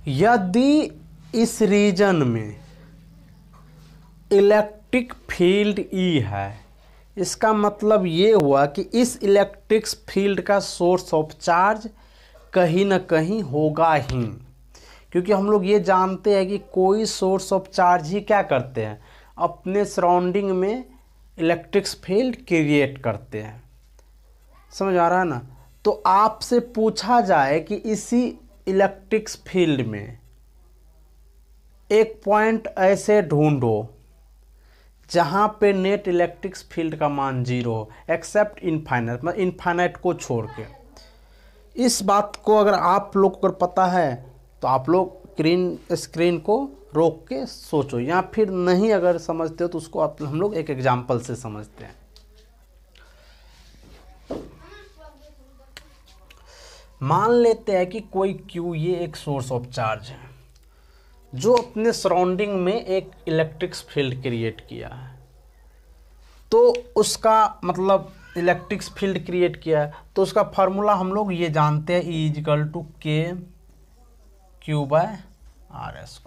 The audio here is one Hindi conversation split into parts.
यदि इस रीजन में इलेक्ट्रिक फील्ड ई है, इसका मतलब ये हुआ कि इस इलेक्ट्रिक फील्ड का सोर्स ऑफ चार्ज कहीं ना कहीं होगा ही, क्योंकि हम लोग ये जानते हैं कि कोई सोर्स ऑफ चार्ज ही क्या करते हैं, अपने सराउंडिंग में इलेक्ट्रिक फील्ड क्रिएट करते हैं। समझ आ रहा है ना। तो आपसे पूछा जाए कि इसी इलेक्ट्रिक फील्ड में एक पॉइंट ऐसे ढूंढो जहां पे नेट इलेक्ट्रिक फील्ड का मान 0 हो, एक्सेप्ट इनफाइनाइट, मतलब इनफाइनाइट को छोड़ के। इस बात को अगर आप लोग को पता है तो आप लोग स्क्रीन को रोक के सोचो, या फिर नहीं अगर समझते हो तो उसको हम लोग एक एग्जाम्पल से समझते हैं। मान लेते हैं कि कोई Q ये एक सोर्स ऑफ चार्ज है जो अपने सराउंडिंग में एक इलेक्ट्रिक फील्ड क्रिएट किया है। तो उसका मतलब इलेक्ट्रिक फील्ड क्रिएट किया है तो उसका फार्मूला हम लोग ये जानते हैं, E=KQ/R²।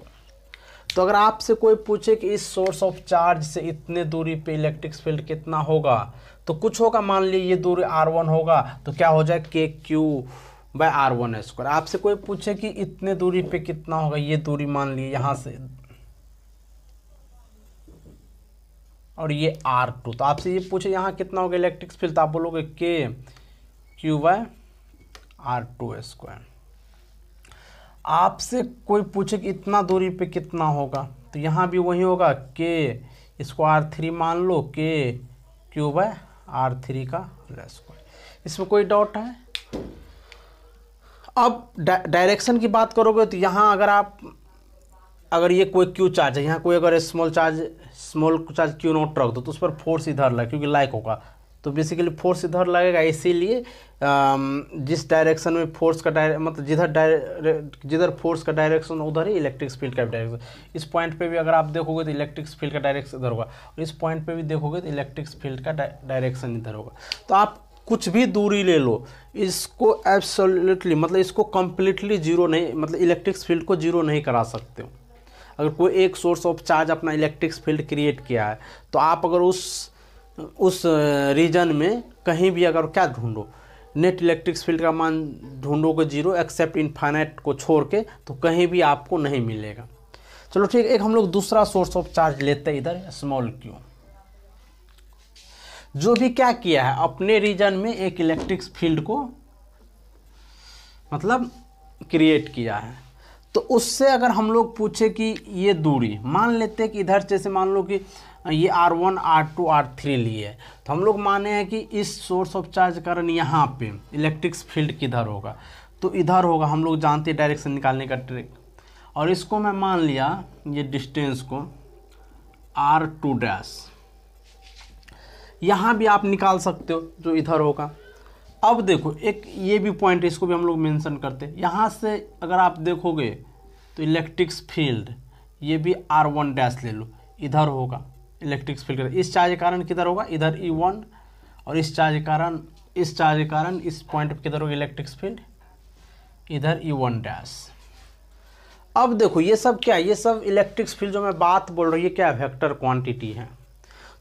तो अगर आपसे कोई पूछे कि इस सोर्स ऑफ चार्ज से इतने दूरी पे इलेक्ट्रिक फील्ड कितना होगा, तो कुछ होगा, मान लीजिए ये दूरी R1 होगा तो क्या हो जाए KQ/R1²। आपसे कोई पूछे कि इतने दूरी पे कितना होगा, ये दूरी मान लीजिए यहाँ से और ये R2, तो आपसे ये पूछे यहाँ कितना होगा इलेक्ट्रिक फील्ड, तो आप बोलोगे KQ/R2²। आपसे कोई पूछे कि इतना दूरी पे कितना होगा, तो यहाँ भी वही होगा K, इसको R3 मान लो, KQ/R3 का स्क्वायर। इसमें कोई डाउट है? अब डायरेक्शन की बात करोगे तो यहाँ अगर ये कोई Q चार्ज है, यहाँ कोई अगर स्मॉल चार्ज Q0 रख दो तो उस पर फोर्स इधर लगे, क्योंकि लाइक होगा तो बेसिकली फोर्स इधर लगेगा। इसीलिए जिस डायरेक्शन में फोर्स का मतलब जिधर फोर्स का डायरेक्शन उधर ही इलेक्ट्रिक फील्ड का डायरेक्शन। इस पॉइंट पे भी अगर आप देखोगे तो इलेक्ट्रिक फील्ड का डायरेक्शन इधर होगा, और इस पॉइंट पे भी देखोगे तो इलेक्ट्रिक फील्ड का डायरेक्शन इधर होगा। तो आप कुछ भी दूरी ले लो, इसको एब्सोल्युटली मतलब इसको कम्प्लीटली जीरो नहीं, मतलब इलेक्ट्रिक फील्ड को जीरो नहीं करा सकते हो। अगर कोई एक सोर्स ऑफ चार्ज अपना इलेक्ट्रिक फील्ड क्रिएट किया है तो आप अगर उस रीजन में कहीं भी अगर क्या ढूंढो, नेट इलेक्ट्रिक फील्ड का मान ढूंढोगे 0 एक्सेप्ट इनफाइनाइट को छोड़ के, तो कहीं भी आपको नहीं मिलेगा। चलो ठीक, एक हम लोग दूसरा सोर्स ऑफ चार्ज लेते हैं इधर, स्मॉल q, जो भी क्या किया है अपने रीजन में एक इलेक्ट्रिक फील्ड को मतलब क्रिएट किया है। तो उससे अगर हम लोग पूछे कि ये दूरी मान लेते हैं कि इधर जैसे मान लो कि ये R1 R2 R3 लिए है, तो हम लोग माने हैं कि इस सोर्स ऑफ चार्ज कारण यहाँ पे इलेक्ट्रिक फील्ड किधर होगा, तो इधर होगा। हम लोग जानते हैं डायरेक्शन निकालने का ट्रिक, और इसको मैं मान लिया ये डिस्टेंस को R2', यहाँ भी आप निकाल सकते हो जो इधर होगा। अब देखो एक ये भी पॉइंट है, इसको भी हम लोग मेंशन करते हैं। यहाँ से अगर आप देखोगे तो इलेक्ट्रिक फील्ड ये भी R1' ले लो, इधर होगा इलेक्ट्रिक फील्ड। इस चार्ज के कारण किधर होगा, इधर E1, और इस चार्ज के कारण इस पॉइंट पर किधर होगा इलेक्ट्रिक फील्ड, इधर E1'। अब देखो ये सब क्या है, ये सब इलेक्ट्रिक फील्ड जो मैं बात बोल रही है क्या है, वेक्टर क्वांटिटी है।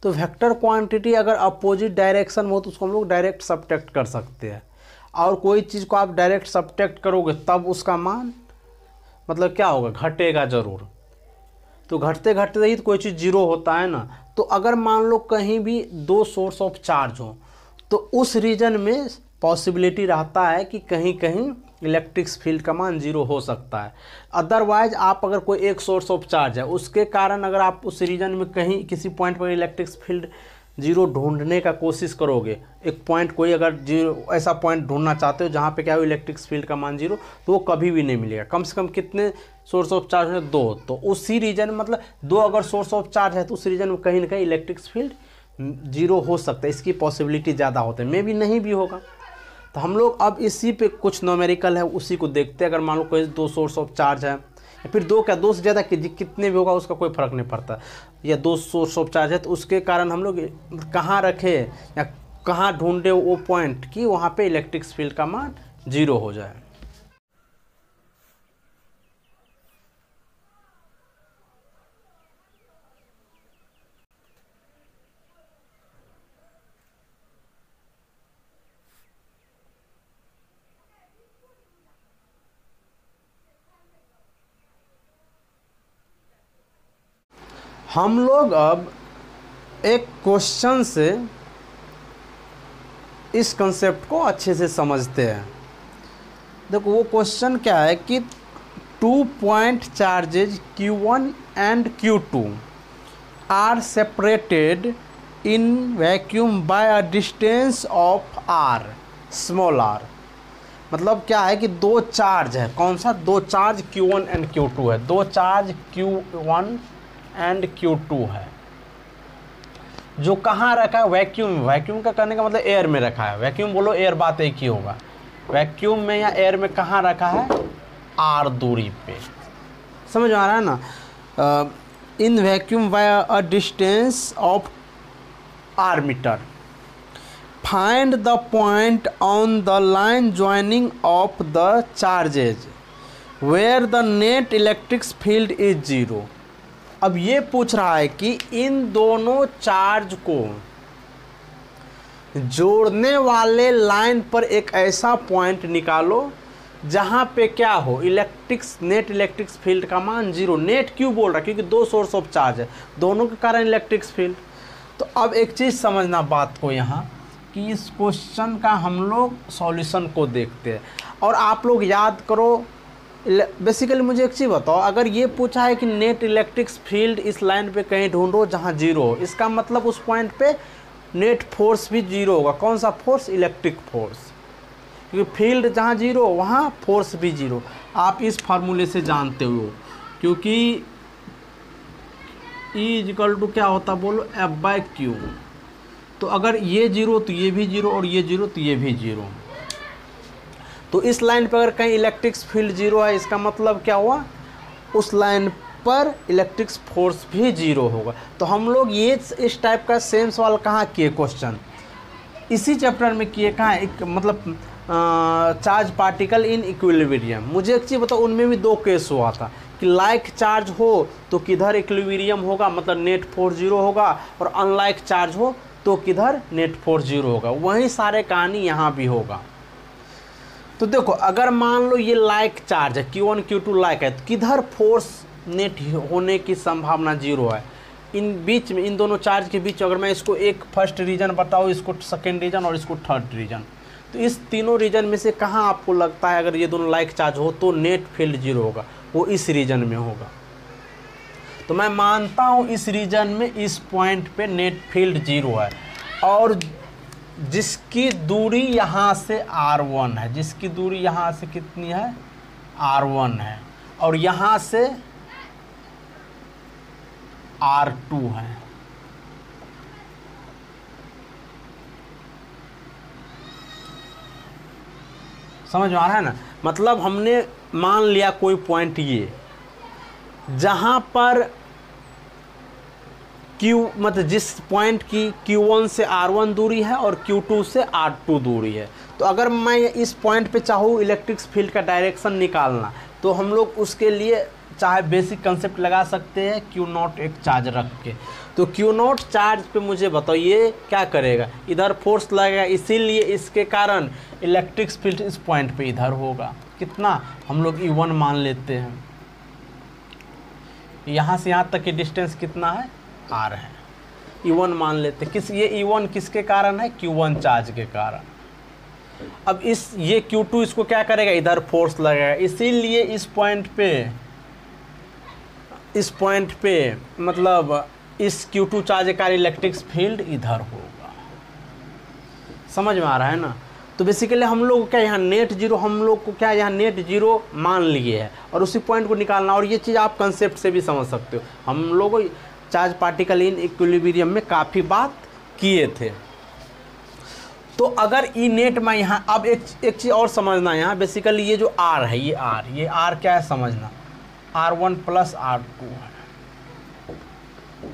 तो वेक्टर क्वांटिटी अगर अपोजिट डायरेक्शन में हो तो उसको हम लोग डायरेक्ट सब्ट्रैक्ट कर सकते हैं, और कोई चीज़ को आप डायरेक्ट सब्ट्रैक्ट करोगे तब उसका मान मतलब क्या होगा, घटेगा ज़रूर। तो घटते घटते ही तो कोई चीज़ जीरो होता है ना। तो अगर मान लो कहीं भी दो सोर्स ऑफ चार्ज हो तो उस रीजन में पॉसिबिलिटी रहता है कि कहीं कहीं इलेक्ट्रिक फील्ड का मान 0 हो सकता है। अदरवाइज आप अगर कोई एक सोर्स ऑफ चार्ज है उसके कारण अगर आप उस रीजन में कहीं किसी पॉइंट पर इलेक्ट्रिक फील्ड 0 ढूंढने का कोशिश करोगे, एक पॉइंट कोई अगर 0 ऐसा पॉइंट ढूंढना चाहते हो जहाँ पे क्या हो इलेक्ट्रिक फील्ड का मान 0, तो वो कभी भी नहीं मिलेगा। कम से कम कितने सोर्स ऑफ चार्ज है, 2। तो उसी रीजन मतलब 2 अगर सोर्स ऑफ चार्ज है तो उस रीजन में कहीं ना कहीं इलेक्ट्रिक फील्ड 0 हो सकता है, इसकी पॉसिबिलिटी ज़्यादा होता है, मे भी नहीं भी होगा। तो हम लोग अब इसी पे कुछ न्यूमेरिकल है उसी को देखते हैं। अगर मान लो कोई 2 सोर्स ऑफ चार्ज है, या फिर 2 से ज़्यादा कितने भी होगा उसका कोई फ़र्क नहीं पड़ता, या 2 सोर्स ऑफ चार्ज है, तो उसके कारण हम लोग कहाँ रखे या कहाँ ढूंढे वो पॉइंट कि वहाँ पे इलेक्ट्रिक फील्ड का मान 0 हो जाए। हम लोग अब एक क्वेश्चन से इस कंसेप्ट को अच्छे से समझते हैं। देखो वो क्वेश्चन क्या है कि 2 point charges Q1 and Q2 are separated in vacuum by a distance of r small r। मतलब क्या है कि दो चार्ज है, कौन सा? दो चार्ज Q1 एंड Q2 है, दो चार्ज Q1 एंड Q2 है, जो कहाँ रखा है? वैक्यूम। वैक्यूम का करने का मतलब एयर में रखा है। वैक्यूम बोलो, एयर, बात एक ही होगा। वैक्यूम में या एयर में कहाँ रखा है? r दूरी पे। समझ में आ रहा है ना? In vacuum by a distance of r metre. Find the point on the line joining of the charges where the net electric field is 0। अब ये पूछ रहा है कि इन दोनों चार्ज को जोड़ने वाले लाइन पर एक ऐसा पॉइंट निकालो जहाँ पे क्या हो? नेट इलेक्ट्रिक फील्ड का मान 0। नेट क्यों बोल रहा है? क्योंकि दो सोर्स ऑफ चार्ज है, दोनों के कारण इलेक्ट्रिक फील्ड। तो अब एक चीज़ समझना बात को यहाँ, कि इस क्वेश्चन का हम लोग सॉल्यूशन को देखते हैं और आप लोग याद करो। बेसिकली मुझे एक चीज़ बताओ, अगर ये पूछा है कि नेट इलेक्ट्रिक फील्ड इस लाइन पे कहीं ढूंढो जहाँ 0 हो, इसका मतलब उस पॉइंट पे नेट फोर्स भी 0 होगा। कौन सा फोर्स? Electric force. क्योंकि फील्ड जहाँ 0 हो वहाँ फोर्स भी 0। आप इस फार्मूले से जानते हो, क्योंकि E इक्वल टू क्या होता बोलो? F/Q। तो अगर ये 0 तो ये भी 0 और ये 0 तो ये भी 0। तो इस लाइन पर अगर कहीं इलेक्ट्रिक फील्ड 0 है, इसका मतलब क्या हुआ? उस लाइन पर इलेक्ट्रिक फोर्स भी 0 होगा। तो हम लोग ये इस टाइप का सेम सवाल कहाँ किए? क्वेश्चन इसी चैप्टर में किए। कहाँ? एक मतलब चार्ज पार्टिकल इन इक्विलिब्रियम। मुझे एक चीज़ बताओ, उनमें भी दो केस हुआ था कि लाइक चार्ज हो तो किधर इक्विलिब्रियम होगा, मतलब नेट फोर्स 0 होगा, और अनलाइक चार्ज हो तो किधर नेट फोर्स 0 होगा। वही सारे कहानी यहाँ भी होगा। तो देखो, अगर मान लो ये लाइक चार्ज है, Q1 Q2 लाइक है, तो किधर फोर्स नेट होने की संभावना 0 है? इन बीच में, इन दोनों चार्ज के बीच। अगर मैं इसको एक फर्स्ट रीजन बताऊँ, इसको सेकेंड रीजन और इसको थर्ड रीजन, तो इस तीनों रीजन में से कहाँ आपको लगता है अगर ये दोनों लाइक चार्ज हो तो नेट फील्ड 0 होगा? वो इस रीजन में होगा। तो मैं मानता हूँ इस रीजन में इस पॉइंट पे नेट फील्ड 0 है, और जिसकी दूरी यहाँ से R1 है, जिसकी दूरी यहाँ से कितनी है? R1 है, और यहाँ से R2 है। समझ में आ रहा है ना? मतलब हमने मान लिया कोई पॉइंट ये, जहाँ पर मतलब जिस पॉइंट की Q1 से R1 दूरी है और Q2 से R2 दूरी है। तो अगर मैं इस पॉइंट पे चाहूँ इलेक्ट्रिक फील्ड का डायरेक्शन निकालना, तो हम लोग उसके लिए चाहे बेसिक कंसेप्ट लगा सकते हैं Q0 एक चार्ज रख के। तो Q0 चार्ज पे मुझे बताओ ये क्या करेगा? इधर फोर्स लगेगा, इसीलिए इसके कारण इलेक्ट्रिक फील्ड इस पॉइंट पे इधर होगा। कितना? हम लोग E1 मान लेते हैं। यहाँ से यहाँ तक की डिस्टेंस कितना है? R है। E1 मान लेते हैं। ये E1 किसके कारण है? Q1 चार्ज के कारण। अब ये Q2 इसको क्या करेगा? इधर फोर्स लगेगा, इसीलिए इस पॉइंट पे मतलब इस Q2 चार्ज के कारण इलेक्ट्रिक फील्ड इधर होगा। समझ में आ रहा है ना? तो बेसिकली हम लोग क्या यहाँ नेट 0, हम लोग को क्या यहाँ नेट 0 मान लिए है और उसी पॉइंट को निकालना। और ये चीज़ आप कंसेप्ट से भी समझ सकते हो, हम लोग चार्ज पार्टिकल इन इक्विलिब्रियम में काफ़ी बात किए थे। तो अगर ई नेट में यहाँ अब एक चीज़ और समझना, यहाँ बेसिकली ये जो R है, ये R क्या है समझना? R1 प्लस R2 है।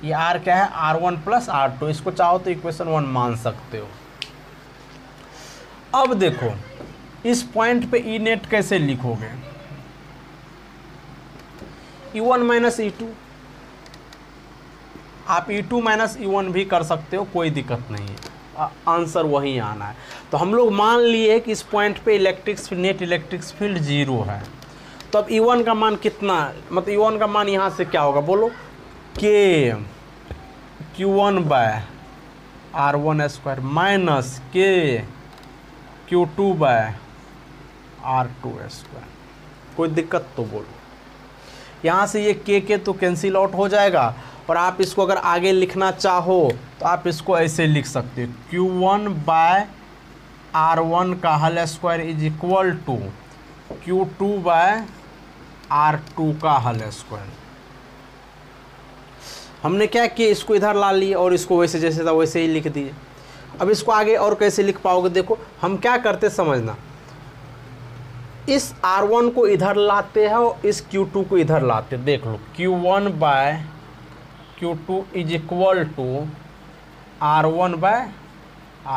ये R क्या है? R1 plus R2। इसको चाहो तो इक्वेशन 1 मान सकते हो। अब देखो इस पॉइंट पे ई नेट कैसे लिखोगे? E1 minus E2। आप E2 माइनस E1 भी कर सकते हो, कोई दिक्कत नहीं है, आंसर वही आना है। तो हम लोग मान लिए कि इस पॉइंट पे नेट इलेक्ट्रिक फील्ड 0 है। तो अब E1 का मान कितना? मतलब E1 का मान यहाँ से क्या होगा बोलो? के Q1 by R1 square minus के Q2 बाय R2 स्क्वायर। कोई दिक्कत तो बोलो। यहाँ से ये के तो कैंसिल आउट हो जाएगा, और आप इसको अगर आगे लिखना चाहो तो आप इसको ऐसे लिख सकते हो, Q1 बाय R1 का whole square is equal to Q2 by R2 का होल स्क्वायर। हमने क्या किया, इसको इधर ला लिए और इसको वैसे जैसे था वैसे ही लिख दिए। अब इसको आगे और कैसे लिख पाओगे, देखो हम क्या करते समझना, इस R1 को इधर लाते हैं और इस Q2 को इधर लाते, देख लो Q1 by Q2 is equal to R1 by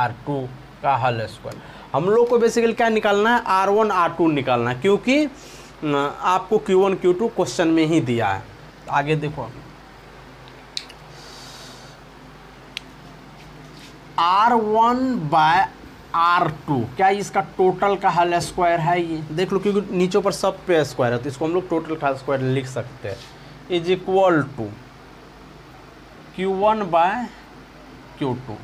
R2 का होल स्क्वायर। हम लोग को बेसिकली क्या निकालना है, R1 R2 निकालना है, क्योंकि आपको Q1 Q2 क्वेश्चन में ही दिया है। आगे देखो, R1 बाय R2 क्या इसका टोटल का होल स्क्वायर है, ये देख लो, क्योंकि नीचे पर सब पे स्क्वायर है तो इसको हम लोग टोटल का स्क्वायर लिख सकते हैं, is equal to Q1 by Q2।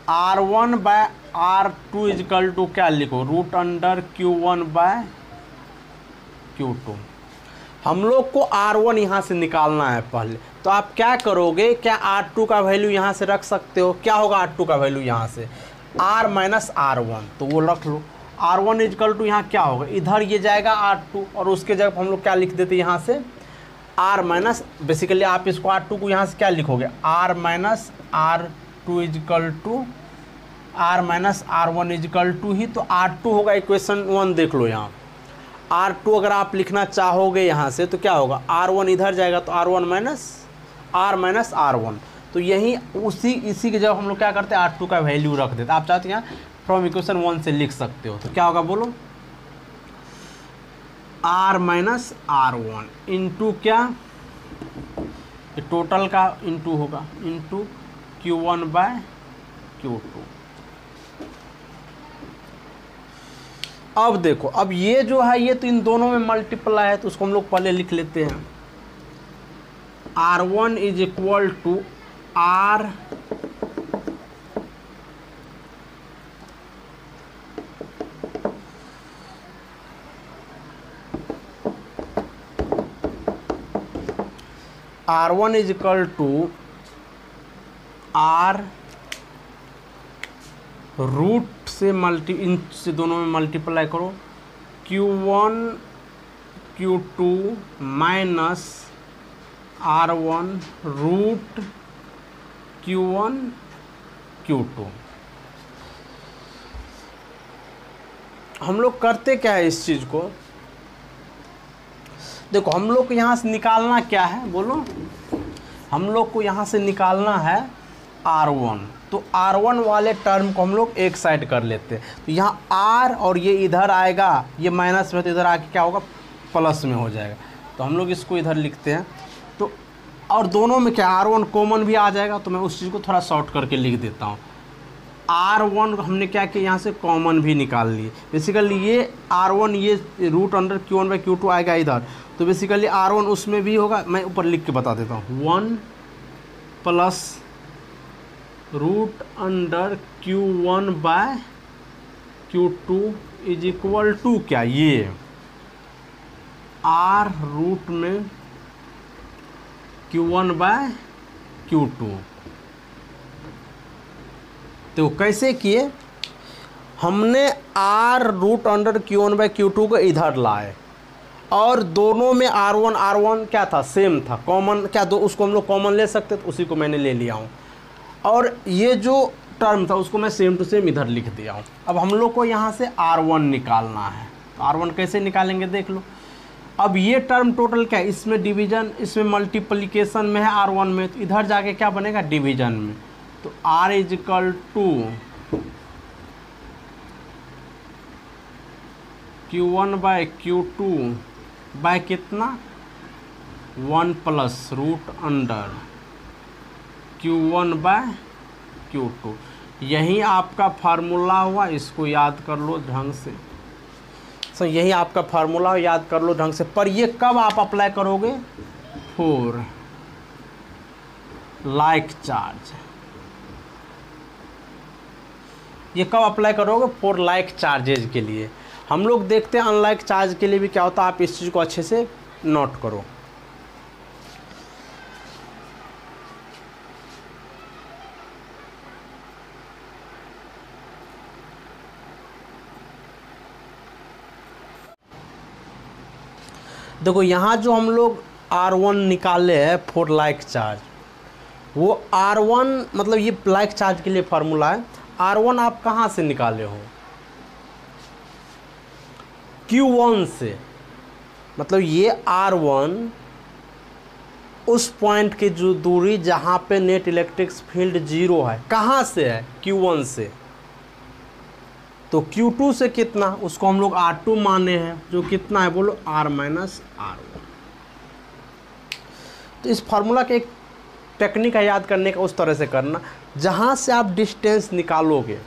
R1 by R2 is equal to क्या लिखो, root under Q1 by Q2। हम लोग को R1 यहाँ से निकालना है पहले, तो आप क्या करोगे, क्या R2 का वैल्यू यहाँ से रख सकते हो, क्या होगा R2 का वैल्यू यहाँ से R माइनस R1, तो वो रख लो। R1 इजकल टू यहाँ क्या होगा, इधर ये जाएगा R2 और उसके जगह हम लोग क्या लिख देते यहाँ से R माइनस, बेसिकली आप इसको R2 को यहाँ से क्या लिखोगे, R minus R2 equal to R minus R1 is equal to ही, तो R2 होगा इक्वेशन 1, देख लो यहाँ R2 अगर आप लिखना चाहोगे यहाँ से तो क्या होगा, R1 इधर जाएगा तो R1 माइनस R1, तो यही इसी के जब हम लोग क्या करते हैं R2 का वैल्यू रख देते। आप चाहते हैं यहाँ फ्रॉम इक्वेशन 1 से लिख सकते हो, तो क्या होगा बोलो, R माइनस R1 इंटू क्या, टोटल का इंटू होगा, इंटू Q1 बाय Q2। अब देखो, अब ये जो है ये तो इन दोनों में मल्टीप्लाई है, तो उसको हम लोग पहले लिख लेते हैं, R1 is equal to R R1 is equal to R root से इन से दोनों में मल्टीप्लाई करो, Q1 Q2 minus R1 root Q1 Q2। हम लोग करते क्या है इस चीज़ को, देखो हम लोग को यहाँ से निकालना क्या है बोलो, हम लोग को यहाँ से निकालना है R1, तो R1 वाले टर्म को हम लोग एक साइड कर लेते हैं, तो यहाँ R और ये इधर आएगा, ये माइनस में, तो इधर आके क्या होगा प्लस में हो जाएगा, तो हम लोग इसको इधर लिखते हैं। तो और दोनों में क्या R1 कॉमन भी आ जाएगा, तो मैं उस चीज़ को थोड़ा शॉर्ट करके लिख देता हूँ। R1 हमने क्या किया, यहाँ से कॉमन भी निकाल लिए, बेसिकली ये R1 ये root under Q1 by Q2 आएगा इधर, तो बेसिकली R1 उसमें भी होगा, मैं ऊपर लिख के बता देता हूँ, 1 plus root under Q1 by Q2 is equal to क्या, ये R रूट में Q1 बाय Q2। तो कैसे किए, हमने R root under Q1 by Q2 को इधर लाए, और दोनों में R1 क्या था, सेम था, कॉमन क्या, दो उसको हम लोग कॉमन ले सकते, तो उसी को मैंने ले लिया हूँ, और ये जो टर्म था उसको मैं सेम टू सेम इधर लिख दिया हूँ। अब हम लोग को यहाँ से R1 निकालना है, तो R1 कैसे निकालेंगे देख लो। अब ये टर्म टोटल क्या है, इसमें डिवीजन, इसमें मल्टीप्लिकेशन में है R1 में, तो इधर जाके क्या बनेगा डिवीजन में, तो R is equal to Q1 by Q2 by कितना 1 plus root under Q1 by Q2। यही आपका फार्मूला हुआ, इसको याद कर लो ढंग से। यही आपका फार्मूला याद कर लो ढंग से। पर ये कब आप अप्लाई करोगे, फॉर लाइक चार्ज। ये कब अप्लाई करोगे? फॉर लाइक चार्जेज के लिए। हम लोग देखते हैं अनलाइक चार्ज के लिए भी क्या होता है, आप इस चीज़ को अच्छे से नोट करो। देखो यहाँ जो हम लोग R1 निकाले हैं फॉर लाइक चार्ज, वो R1 मतलब ये लाइक चार्ज के लिए फार्मूला है। R1 आप कहाँ से निकाले हो? Q1 से। मतलब ये R1 उस पॉइंट की जो दूरी जहाँ पे नेट इलेक्ट्रिक फील्ड 0 है, कहाँ से है? Q1 से। तो Q2 से कितना, उसको हम लोग R2 माने हैं, जो कितना है बोलो? R minus R1। तो इस फार्मूला के एक टेक्निक है याद करने का, उस तरह से करना जहाँ से आप डिस्टेंस निकालोगे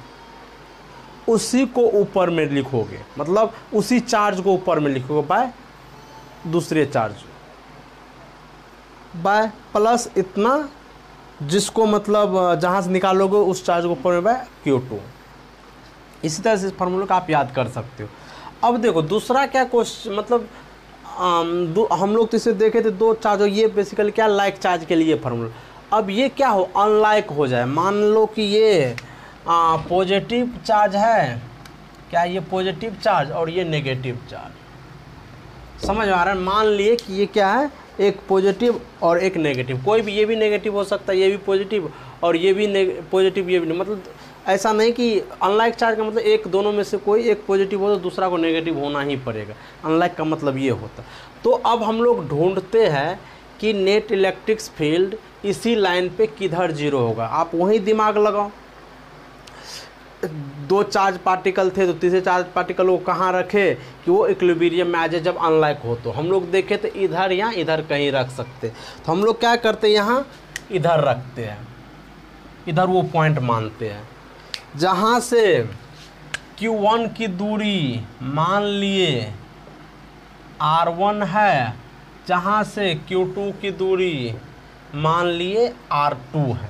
उसी को ऊपर में लिखोगे, मतलब उसी चार्ज को ऊपर में लिखोगे बाय दूसरे चार्ज, बाय प्लस इतना जिसको मतलब जहाँ से निकालोगे उस चार्ज को ऊपर में बाय Q2। इसी तरह से इस फार्मूले का आप याद कर सकते हो। अब देखो दूसरा क्या क्वेश्चन, मतलब हम लोग तो इसे देखे थे दो चार्ज, ये बेसिकली क्या लाइक चार्ज के लिए फार्मूला। अब ये क्या हो, अनलाइक हो जाए। मान लो कि ये पॉजिटिव चार्ज है, क्या ये पॉजिटिव चार्ज और ये नेगेटिव चार्ज, समझ में आ रहा है? मान लिए कि ये क्या है, एक पॉजिटिव और एक नेगेटिव, कोई भी, ये भी नेगेटिव हो सकता है, ये भी पॉजिटिव और ये भी पॉजिटिव, ये भी नहीं। मतलब ऐसा नहीं कि अनलाइक चार्ज का मतलब एक दोनों में से कोई एक पॉजिटिव हो तो दूसरा को नेगेटिव होना ही पड़ेगा। अनलाइक का मतलब ये होता। तो अब हम लोग ढूंढते हैं कि नेट इलेक्ट्रिक फील्ड इसी लाइन पे किधर 0 होगा। आप वहीं दिमाग लगाओ। दो चार्ज पार्टिकल थे तो तीसरे चार्ज पार्टिकल को कहाँ रखे कि वो इक्विलिब्रियम में आ जाए जब अनलाइक हो। तो हम लोग देखे तो इधर या इधर कहीं रख सकते, तो हम लोग क्या करते हैं, यहाँ इधर रखते हैं, इधर वो पॉइंट मानते हैं जहाँ से Q1 की दूरी मान लिए R1 है, जहाँ से Q2 की दूरी मान लिए R2 है।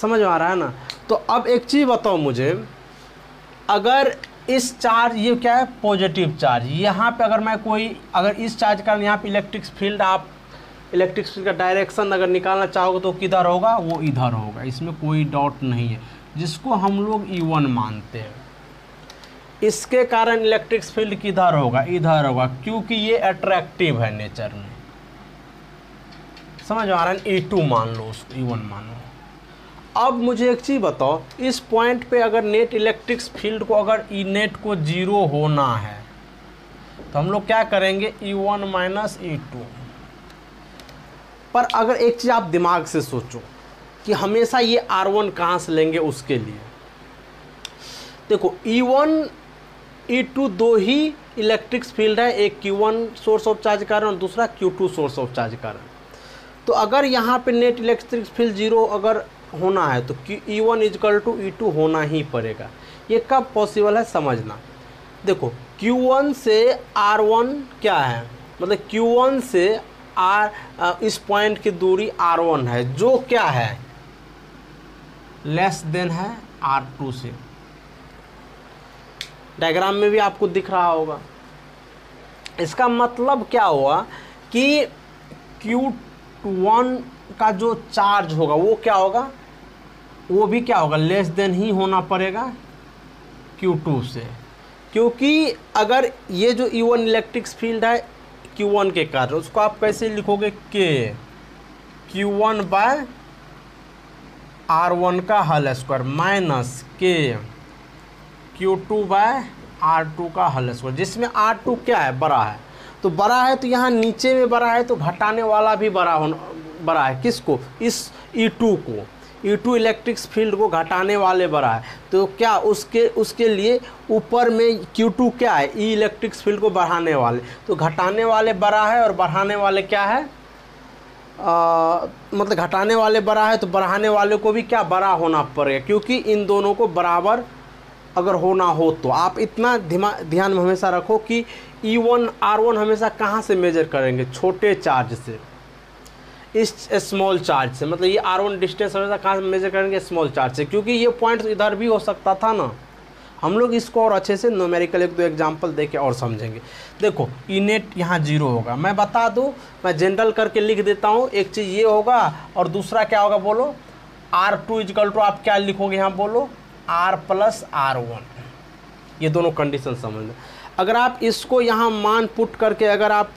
समझ में आ रहा है ना? तो अब एक चीज़ बताओ मुझे, अगर इस चार्ज, ये क्या है पॉजिटिव चार्ज, यहाँ पे अगर मैं कोई, अगर इस चार्ज का यहाँ पे इलेक्ट्रिक फील्ड, आप इलेक्ट्रिक फील्ड का डायरेक्शन अगर निकालना चाहोगे तो किधर होगा, वो इधर होगा, इसमें कोई डाउट नहीं है, जिसको हम लोग E1 मानते हैं। इसके कारण इलेक्ट्रिक फील्ड किधर होगा, इधर होगा, क्योंकि ये अट्रैक्टिव है नेचर में। समझ आ रहा है? E2 मान लो, उसको E1 मान लो। अब मुझे एक चीज़ बताओ, इस पॉइंट पे अगर नेट इलेक्ट्रिक फील्ड को, अगर ई नेट को 0 होना है तो हम लोग क्या करेंगे, E1 माइनस E2। पर अगर एक चीज़ आप दिमाग से सोचो कि हमेशा ये R1 कहाँ से लेंगे, उसके लिए देखो E1 E2 दो ही इलेक्ट्रिक फील्ड है, एक Q1 सोर्स ऑफ चार्ज कारण और दूसरा Q2 सोर्स ऑफ चार्ज कारण। तो अगर यहाँ पे नेट इलेक्ट्रिक फील्ड 0 अगर होना है तो E1 इजकल टू E2 होना ही पड़ेगा। ये कब पॉसिबल है समझना। देखो Q1 से R1 क्या है, मतलब Q1 से इस पॉइंट की दूरी R1 है, जो क्या है लेस देन है R2 से। डायग्राम में भी आपको दिख रहा होगा। इसका मतलब क्या हुआ कि Q1 का जो चार्ज होगा वो क्या होगा, वो भी क्या होगा, लेस देन ही होना पड़ेगा Q2 से। क्योंकि अगर ये जो E1 इलेक्ट्रिक फील्ड है Q1 के कारण, उसको आप कैसे लिखोगे, K Q1 बाय R1 का whole square minus K Q2 by R2 का होल स्क्वायर, जिसमें R2 क्या है, बड़ा है। तो बड़ा है तो यहाँ नीचे में बड़ा है तो घटाने वाला भी बड़ा है, किसको, इस E2 को, E2 इलेक्ट्रिक फील्ड को घटाने वाले बड़ा है। तो क्या उसके लिए ऊपर में Q2 क्या है, E इलेक्ट्रिक फील्ड को बढ़ाने वाले, तो घटाने वाले बड़ा है और बढ़ाने वाले क्या है, मतलब घटाने वाले बड़ा है तो बढ़ाने वाले को भी क्या बड़ा होना पड़ेगा, क्योंकि इन दोनों को बराबर अगर होना हो तो। आप इतना ध्यान में हमेशा रखो कि E1 R1 हमेशा कहाँ से मेजर करेंगे, छोटे चार्ज से। इस स्मॉल चार्ज से, मतलब ये R1 डिस्टेंस हमेशा कहाँ से मेजर करेंगे, स्मॉल चार्ज से, क्योंकि ये पॉइंट इधर भी हो सकता था ना। हम लोग इसको और अच्छे से न्यूमेरिकल एक दो एग्जांपल दे के और समझेंगे। देखो इनेट यहाँ 0 होगा, मैं बता दूँ, मैं जनरल करके लिख देता हूँ। एक चीज़ ये होगा और दूसरा क्या होगा बोलो, R2 इक्वल टू आप क्या लिखोगे यहाँ बोलो, R प्लस R1। ये दोनों कंडीशन समझ लो। अगर आप इसको यहाँ मान पुट करके अगर आप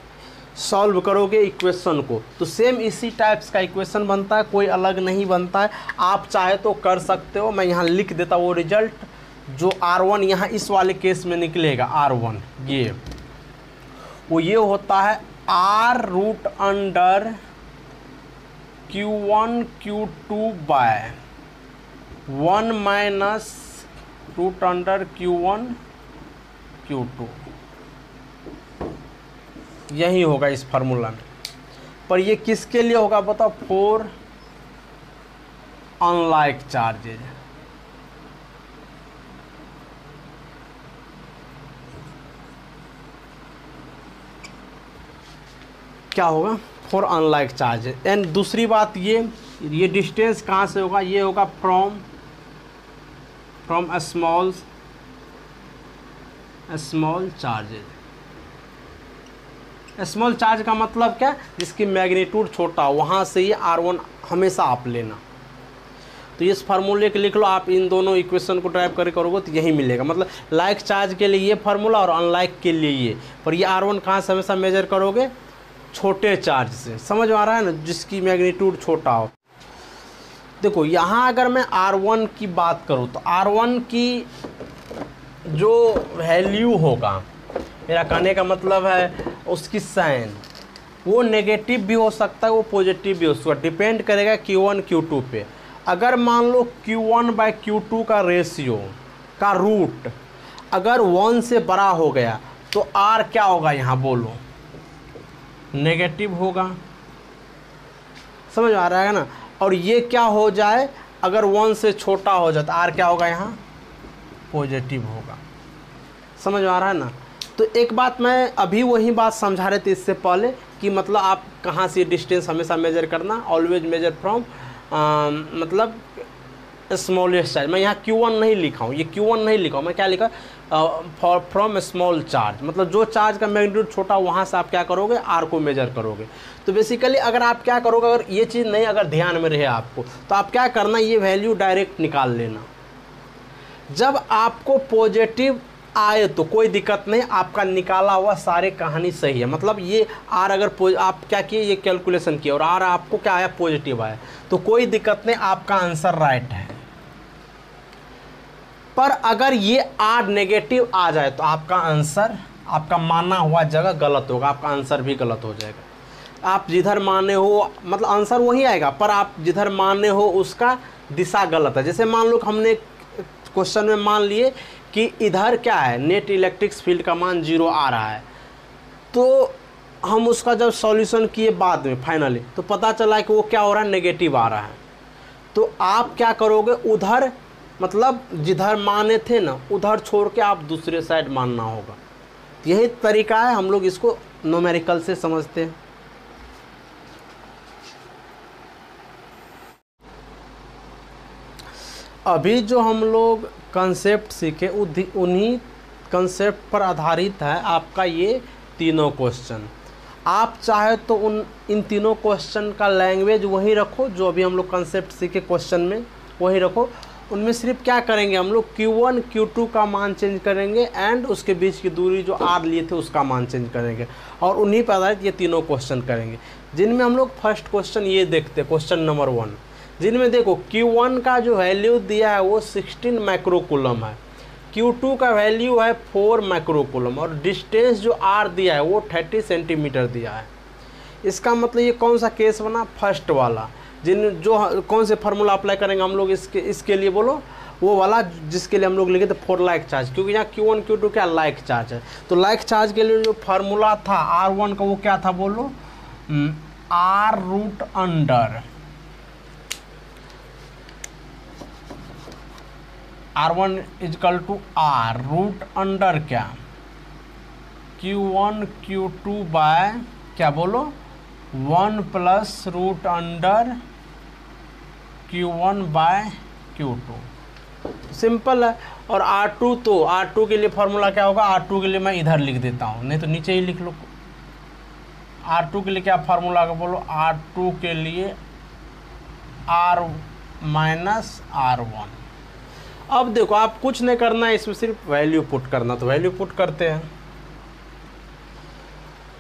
सॉल्व करोगे इक्वेशन को, तो सेम इसी टाइप्स का इक्वेशन बनता है, कोई अलग नहीं बनता है। आप चाहे तो कर सकते हो, मैं यहाँ लिख देता हूँ वो रिजल्ट जो R1 यहाँ इस वाले केस में निकलेगा। R1 ये वो ये होता है R root under Q1 Q2 by 1 minus root under Q1 Q2। यही होगा इस फार्मूला में। पर ये किसके लिए होगा बताओ, फॉर अनलाइक चार्जेज। क्या होगा, फॉर अनलाइक चार्जेज। एंड दूसरी बात ये डिस्टेंस कहाँ से होगा, ये होगा from small charges. Small charge का मतलब क्या, जिसकी मैग्नीट्यूड छोटा हो, वहाँ से ये R1 हमेशा आप लेना। तो इस फार्मूले के लिख लो, आप इन दोनों इक्वेशन को ड्राइव करके करोगे तो यही मिलेगा। मतलब लाइक चार्ज के लिए ये फार्मूला और अनलाइक के लिए ये। पर ये R1 कहाँ से हमेशा मेजर करोगे, छोटे चार्ज से। समझ में आ रहा है ना, जिसकी मैग्नीट्यूड छोटा हो। देखो यहाँ अगर मैं R1 की बात करूँ तो R1 की जो वैल्यू होगा, मेरा कहने का मतलब है उसकी साइन, वो नेगेटिव भी हो सकता है, वो पॉजिटिव भी हो सकता है, डिपेंड करेगा Q1 Q2 पे। अगर मान लो Q1 बाय Q2 का रेशियो का रूट अगर 1 से बड़ा हो गया तो R क्या होगा यहाँ बोलो, नेगेटिव होगा। समझ आ रहा है ना। और ये क्या हो जाए, अगर 1 से छोटा हो जाए तो R क्या होगा यहाँ, पॉजिटिव होगा। समझ आ रहा है ना। तो एक बात मैं अभी वही बात समझा रहे थे इससे पहले कि मतलब आप कहाँ से डिस्टेंस हमेशा मेजर करना, ऑलवेज मेजर फ्रॉम मतलब स्मॉलेस्ट चार्ज। मैं यहाँ Q1 नहीं लिखा हूँ, ये Q1 नहीं लिखा हूँ, मैं क्या लिखा, फ्रॉम स्मॉल चार्ज। मतलब जो चार्ज का मैग्नीट्यूड छोटा वहाँ से आप क्या करोगे, R को मेजर करोगे। तो बेसिकली अगर आप क्या करोगे, अगर ये चीज़ नहीं अगर ध्यान में रहे आपको, तो आप क्या करना, ये वैल्यू डायरेक्ट निकाल लेना। जब आपको पॉजिटिव आए तो कोई दिक्कत नहीं, आपका निकाला हुआ सारे कहानी सही है। मतलब ये R अगर आप क्या किए, ये कैलकुलेशन किया और R आपको क्या आया, पॉजिटिव आया, तो कोई दिक्कत नहीं, आपका आंसर राइट है। पर अगर ये R नेगेटिव आ जाए तो आपका आंसर, आपका माना हुआ जगह गलत होगा, आपका आंसर भी गलत हो जाएगा। आप जिधर माने हो, मतलब आंसर वही आएगा, पर आप जिधर माने हो उसका दिशा गलत है। जैसे मान लो कि हमने क्वेश्चन में मान लिए कि इधर क्या है, नेट इलेक्ट्रिक फील्ड का मान 0 आ रहा है, तो हम उसका जब सॉल्यूशन किए बाद में फाइनली, तो पता चला कि वो क्या हो रहा है, नेगेटिव आ रहा है। तो आप क्या करोगे, उधर मतलब जिधर माने थे ना, उधर छोड़ के आप दूसरे साइड मानना होगा। यही तरीका है, हम लोग इसको न्यूमेरिकल से समझते हैं। अभी जो हम लोग कंसेप्ट सीखे उन्हीं कंसेप्ट पर आधारित है आपका ये तीनों क्वेश्चन। आप चाहे तो इन तीनों क्वेश्चन का लैंग्वेज वही रखो जो अभी हम लोग कंसेप्ट सीखे क्वेश्चन में, वही रखो। उनमें सिर्फ क्या करेंगे हम लोग, Q1 Q2 का मान चेंज करेंगे एंड उसके बीच की दूरी जो R लिए थे उसका मान चेंज करेंगे, और उन्हीं पर आधारित ये तीनों क्वेश्चन करेंगे। जिनमें हम लोग फर्स्ट क्वेश्चन ये देखते हैं, क्वेश्चन नंबर 1, जिनमें देखो Q1 का जो वैल्यू दिया है वो 16 माइक्रोकूलम है, Q2 का वैल्यू है 4 माइक्रोकूलम, और डिस्टेंस जो R दिया है वो 30 सेंटीमीटर दिया है। इसका मतलब ये कौन सा केस बना, फर्स्ट वाला। जो कौन से फार्मूला अप्लाई करेंगे हम लोग इसके लिए बोलो, वो वाला जिसके लिए हम लोग लिखे थे फॉर लाइक चार्ज, क्योंकि यहाँ Q1 Q2 क्या लाइक चार्ज है। तो लाइक चार्ज के लिए जो फार्मूला था R1 का वो क्या था बोलो, R root under R1 is equal to R root under क्या, Q1 Q2 बाय क्या बोलो 1 plus root under Q1 by Q2, simple है। और R2, तो R2 के लिए फॉर्मूला क्या होगा, R2 के लिए मैं इधर लिख देता हूँ, नहीं तो नीचे ही लिख लो। R2 के लिए क्या फार्मूला का बोलो, R2 के लिए R माइनस R1। अब देखो आप कुछ नहीं करना है, इसमें सिर्फ वैल्यू पुट करना, तो वैल्यू पुट करते हैं।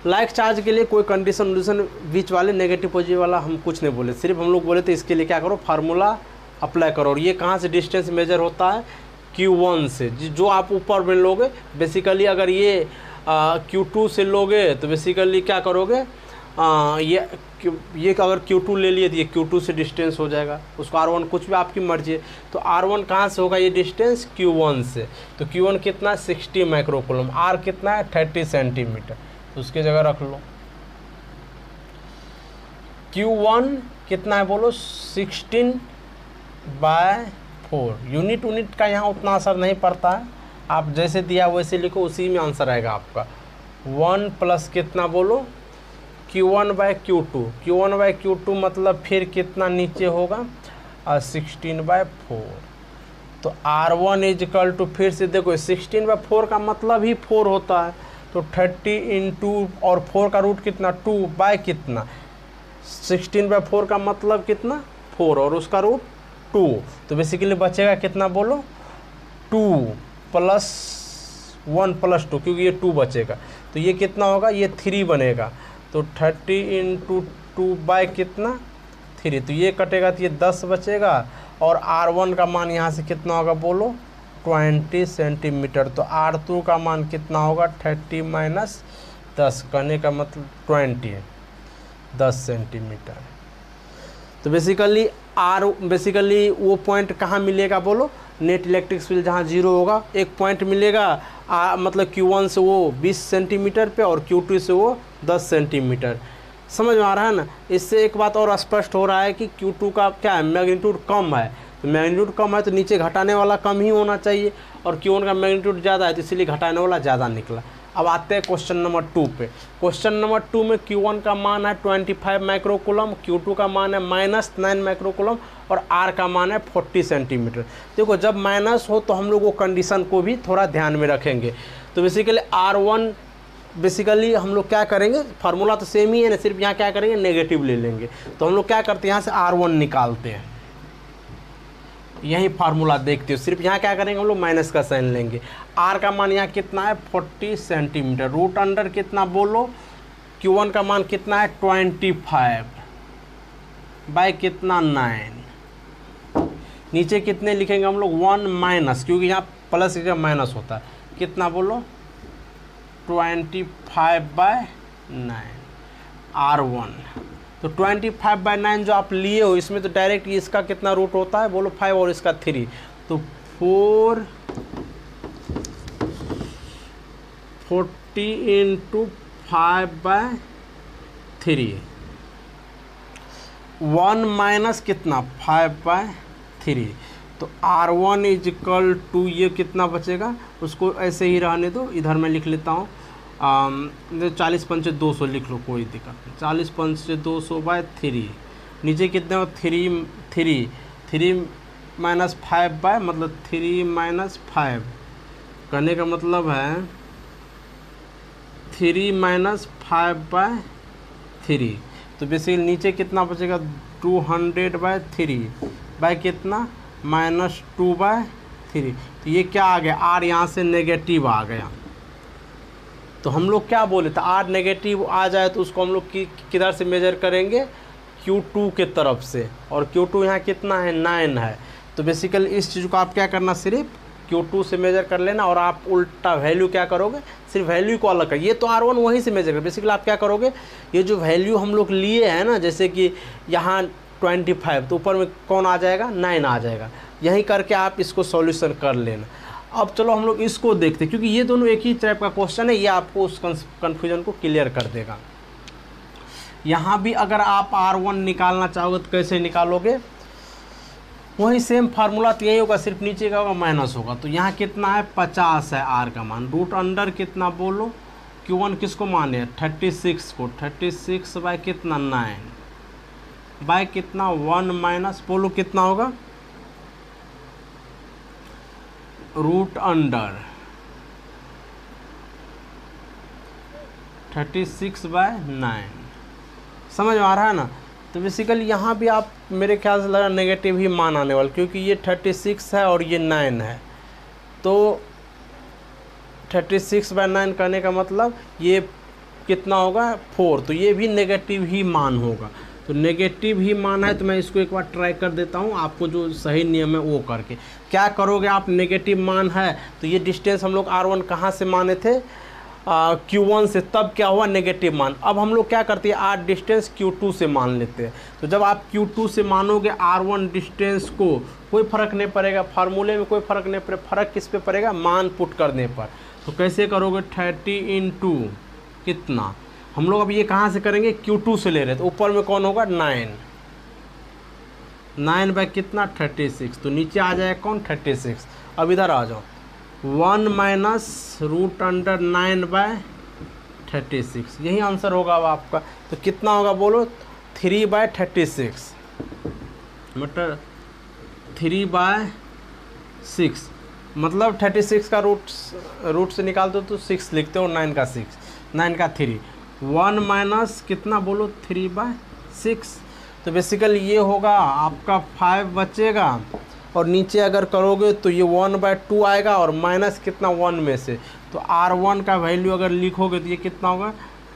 लाइक चार्ज के लिए कोई कंडीशन बीच वाले नेगेटिव पॉजिटिव वाला हम कुछ नहीं बोले, सिर्फ हम लोग बोले थे इसके लिए क्या करो, फार्मूला अप्लाई करो। और ये कहाँ से डिस्टेंस मेजर होता है, Q1 से, जो आप ऊपर में लोगे। बेसिकली अगर ये Q2 से लोगे तो बेसिकली क्या करोगे, ये अगर Q2 ले लिए तो ये Q2 से डिस्टेंस हो जाएगा, उसको R1 कुछ भी आपकी मर्जी है। तो R1 कहाँ से होगा, ये डिस्टेंस Q1 से। तो Q1 कितना, 60 माइक्रोकूलम, R कितना है, 30 सेंटीमीटर, तो उसकी जगह रख लो। Q1 कितना है बोलो, 16/4। यूनिट का यहाँ उतना असर नहीं पड़ता है, आप जैसे दिया वैसे लिखो, उसी में आंसर आएगा आपका। 1 प्लस कितना बोलो, Q1/Q2, Q1/Q2 मतलब फिर कितना नीचे होगा, 16/4। तो R1 इजकल टू, फिर से देखो 16/4 का मतलब ही 4 होता है, तो 30 इंटू, और 4 का रूट कितना, 2 बाय कितना, 16/4 का मतलब कितना, 4, और उसका रूट 2। तो बेसिकली बचेगा कितना बोलो, 2 प्लस 1 प्लस 2, क्योंकि ये 2 बचेगा, तो ये कितना होगा, ये 3 बनेगा। तो 30 इंटू 2 बाय कितना, 3, तो ये कटेगा तो ये 10 बचेगा। और R1 का मान यहाँ से कितना होगा बोलो, 20 सेंटीमीटर। तो R2 का मान कितना होगा, 30 माइनस 10, कहने का मतलब 20 है, 10 सेंटीमीटर। तो बेसिकली वो पॉइंट कहाँ मिलेगा बोलो, नेट इलेक्ट्रिक फील्ड जहाँ 0 होगा, एक पॉइंट मिलेगा, मतलब Q1 से वो 20 सेंटीमीटर पे और Q2 से वो 10 सेंटीमीटर। समझ में आ रहा है ना। इससे एक बात और स्पष्ट हो रहा है कि Q2 का क्या है, मैग्नीट्यूड कम है, तो मैग्नीट्यूड कम है तो नीचे घटाने वाला कम ही होना चाहिए, और Q1 का मैग्नीट्यूड ज़्यादा है तो इसीलिए घटाने वाला ज़्यादा निकला। अब आते हैं क्वेश्चन नंबर 2 पे। क्वेश्चन नंबर 2 में Q1 का मान है 25 माइक्रोकूलम, Q2 का मान है -9 माइक्रोकूलम, और R का मान है 40 सेंटीमीटर। देखो जब माइनस हो तो हम लोग वो कंडीशन को भी थोड़ा ध्यान में रखेंगे। तो बेसिकली R1, बेसिकली हम लोग क्या करेंगे, फार्मूला तो सेम ही है ना, सिर्फ यहाँ क्या करेंगे, नेगेटिव ले लेंगे। तो हम लोग क्या करते हैं, यहाँ से R1 निकालते हैं, यही फार्मूला देखते हो, सिर्फ यहाँ क्या करेंगे हम लोग, माइनस का साइन लेंगे। R का मान यहाँ कितना है, 40 सेंटीमीटर, रूट अंडर कितना बोलो, Q1 का मान कितना है, 25 बाय कितना, 9। नीचे कितने लिखेंगे हम लोग, 1 माइनस, क्योंकि यहाँ प्लस की जगह माइनस होता है, कितना बोलो, 25/9 R1। तो 25/9 जो आप लिए हो, इसमें तो डायरेक्ट इसका कितना रूट होता है बोलो, 5, और इसका 3, तो 40 इंटू 5/3, 1 माइनस कितना, 5/3। तो R1 इजकल टू, ये कितना बचेगा, उसको ऐसे ही रहने दो, इधर मैं लिख लेता हूँ, 40 पंचे 200 लिख लो, कोई दिक्कत नहीं, 40 पंचे 200/3, नीचे कितने हो, 3 माइनस 5 बाय, मतलब 3 माइनस 5, करने का मतलब है 3 माइनस 5/3। तो बेसिकली नीचे कितना बचेगा, 200/3 बाय कितना, -2/3। तो ये क्या आ गया, R यहाँ से नेगेटिव आ गया। तो हम लोग क्या बोले थे, R नेगेटिव आ जाए तो उसको हम लोग किधर से मेजर करेंगे, Q2 के तरफ से, और Q2 यहाँ कितना है, 9 है। तो बेसिकली इस चीज़ को आप क्या करना, सिर्फ Q2 से मेजर कर लेना, और आप उल्टा वैल्यू क्या करोगे, सिर्फ वैल्यू को अलग कर, ये तो R1 वहीं से मेजर कर। बेसिकली आप क्या करोगे, ये जो वैल्यू हम लोग लिए हैं ना, जैसे कि यहाँ 25, तो ऊपर में कौन आ जाएगा, 9 आ जाएगा, यही करके आप इसको सॉल्यूशन कर लेना। अब चलो हम लोग इसको देखते हैं, क्योंकि ये दोनों एक ही टाइप का क्वेश्चन है, ये आपको उस कन्फ्यूजन को क्लियर कर देगा। यहाँ भी अगर आप R1 निकालना चाहोगे तो कैसे निकालोगे, वही सेम फार्मूला तो यही होगा, सिर्फ नीचे का होगा माइनस होगा। तो यहाँ कितना है, 50 है R का मान, रूट अंडर कितना बोलो, Q1 किसको माने 36 को, 36 बाय कितना 9 बाय कितना 1 माइनस बोलो कितना होगा रूट अंडर 36 बाय 9। समझ में आ रहा है ना। तो बेसिकली यहाँ भी आप मेरे ख्याल से लगा नेगेटिव ही मान आने वाला, क्योंकि ये 36 है और ये 9 है, तो 36 बाय 9 करने का मतलब ये कितना होगा 4, तो ये भी नेगेटिव ही मान होगा। तो नेगेटिव ही मान है, तो मैं इसको एक बार ट्राई कर देता हूँ, आपको जो सही नियम है वो करके क्या करोगे आप। नेगेटिव मान है तो ये डिस्टेंस हम लोग R1 कहाँ से माने थे Q1 से, तब क्या हुआ नेगेटिव मान। अब हम लोग क्या करते हैं R डिस्टेंस Q2 से मान लेते हैं। तो जब आप Q2 से मानोगे R1 डिस्टेंस को, कोई फ़र्क नहीं पड़ेगा, फार्मूले में कोई फ़र्क नहीं पड़ेगा, फ़र्क किस पे पड़ेगा मान पुट करने पर। तो कैसे करोगे 30 इंटू कितना, हम लोग अब ये कहाँ से करेंगे Q2 से ले रहे, तो ऊपर में कौन होगा 9 बाय कितना 36, तो नीचे आ जाएगा कौन 36। अब इधर आ जाओ 1 माइनस रूट अंडर 9 बाय 36, यही आंसर होगा अब आपका। तो कितना होगा बोलो 3 बाय 36, मतलब 3 बाय 6, मतलब 36 का रूट से निकाल दो तो 6 लिखते हो, 9 का 6, 9 का 3, 1 माइनस कितना बोलो 3 बाय 6। तो बेसिकली ये होगा आपका 5 बचेगा, और नीचे अगर करोगे तो ये 1/2 आएगा, और माइनस कितना 1 में से, तो R1 का वैल्यू अगर लिखोगे तो ये कितना होगा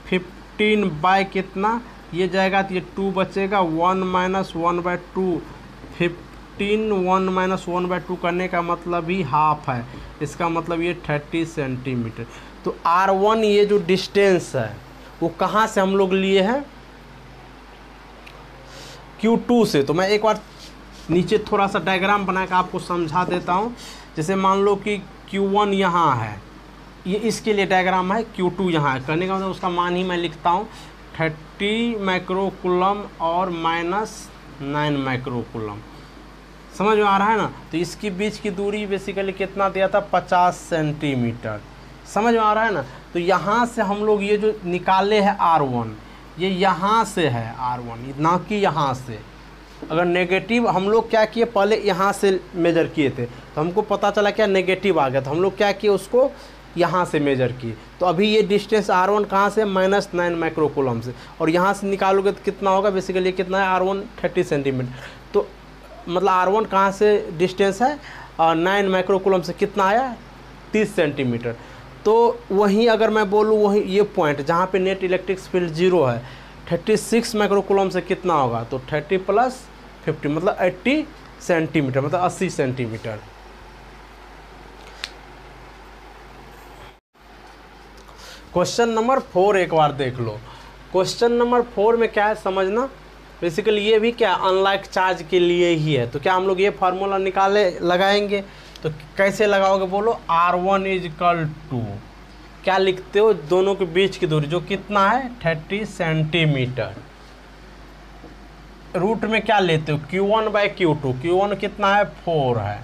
15 बाय कितना, ये जाएगा तो ये 2 बचेगा, 1 माइनस 1/2, 15, 1 माइनस 1/2 करने का मतलब ही हाफ है, इसका मतलब ये 30 सेंटीमीटर। तो R1 ये जो डिस्टेंस है वो कहाँ से हम लोग लिए हैं Q2 से। तो मैं एक बार नीचे थोड़ा सा डायग्राम बना के आपको समझा देता हूँ। जैसे मान लो कि Q1 यहाँ है, ये इसके लिए डायग्राम है, Q2 यहाँ है, करने का मतलब उसका मान ही मैं लिखता हूँ 30 माइक्रोकूलम और -9 माइक्रोकूलम। समझ में आ रहा है ना। तो इसकी बीच की दूरी बेसिकली कितना दिया था 50 सेंटीमीटर। समझ में आ रहा है ना। तो यहाँ से हम लोग ये जो निकाले हैं R1, ये यहाँ से है R1, ना कि यहाँ से। अगर नेगेटिव हम लोग क्या किए पहले यहाँ से मेजर किए थे, तो हमको पता चला क्या नेगेटिव आ गया, तो हम लोग क्या किए उसको यहाँ से मेजर किए। तो अभी ये डिस्टेंस R1 कहाँ से -9 माइक्रोकूलम से, और यहाँ से निकालोगे तो कितना होगा बेसिकली कितना है R1 30 सेंटीमीटर। तो मतलब R1 कहाँ से डिस्टेंस है 9 माइक्रोकूलम से कितना आया 30 सेंटीमीटर। तो वहीं अगर मैं बोलूँ वहीं ये पॉइंट जहाँ पे नेट इलेक्ट्रिक फील्ड 0 है 36 माइक्रोकूलम से कितना होगा, तो 30 + 50 मतलब 80 सेंटीमीटर, मतलब 80 सेंटीमीटर। क्वेश्चन नंबर 4 एक बार देख लो। क्वेश्चन नंबर 4 में क्या है समझना, बेसिकली ये भी क्या अनलाइक चार्ज के लिए ही है। तो क्या हम लोग ये फार्मूला लगाएंगे, तो कैसे लगाओगे बोलो R1 = क्या लिखते हो दोनों के बीच की दूरी जो कितना है 30 सेंटीमीटर। रूट में क्या लेते हो Q1/Q2, Q1 कितना है 4 है,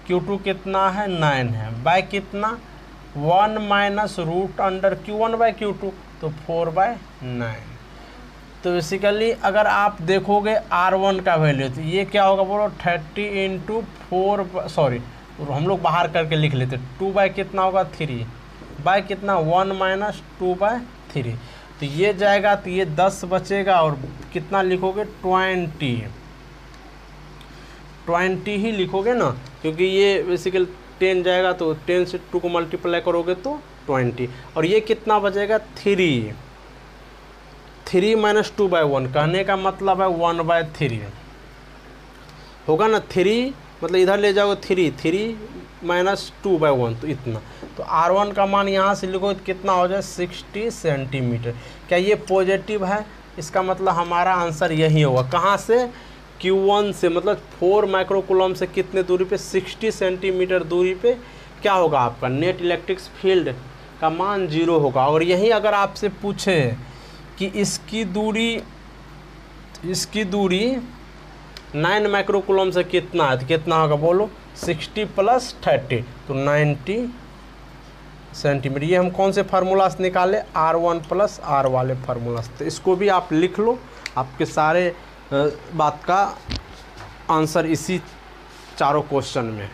Q2 कितना है 9 है, बाय कितना 1 माइनस रूट अंडर Q1/Q2, तो 4/9। तो बेसिकली अगर आप देखोगे R1 का वैल्यू, तो ये क्या होगा बोलो 30 × 4 सॉरी हम लोग बाहर करके लिख लेते 2 बाय कितना होगा 3 बाय कितना 1 माइनस 2/3। तो ये जाएगा तो ये 10 बचेगा, और कितना लिखोगे 20 ही लिखोगे ना, क्योंकि ये बेसिकली 10 जाएगा तो 10 से 2 को मल्टीप्लाई करोगे तो 20, और ये कितना बचेगा 3 - 2/1, कहने का मतलब है 1/3 होगा ना। 3 मतलब इधर ले जाओगे 3 - 2/1, तो इतना। तो R1 का मान यहाँ से लिखो तो कितना हो जाए 60 सेंटीमीटर। क्या ये पॉजिटिव है, इसका मतलब हमारा आंसर यही होगा। कहाँ से Q1 से, मतलब 4 माइक्रोकूलम से कितने दूरी पे 60 सेंटीमीटर दूरी पे क्या होगा आपका नेट इलेक्ट्रिक फील्ड का मान 0 होगा। और यही अगर आपसे पूछे कि इसकी दूरी 9 माइक्रोकूलम से कितना है, तो कितना होगा बोलो 60 + 30, तो 90 सेंटीमीटर। ये हम कौन से फार्मूला से निकाले, R1 + R वाले फार्मूला से। तो इसको भी आप लिख लो, आपके सारे बात का आंसर इसी चारों क्वेश्चन में।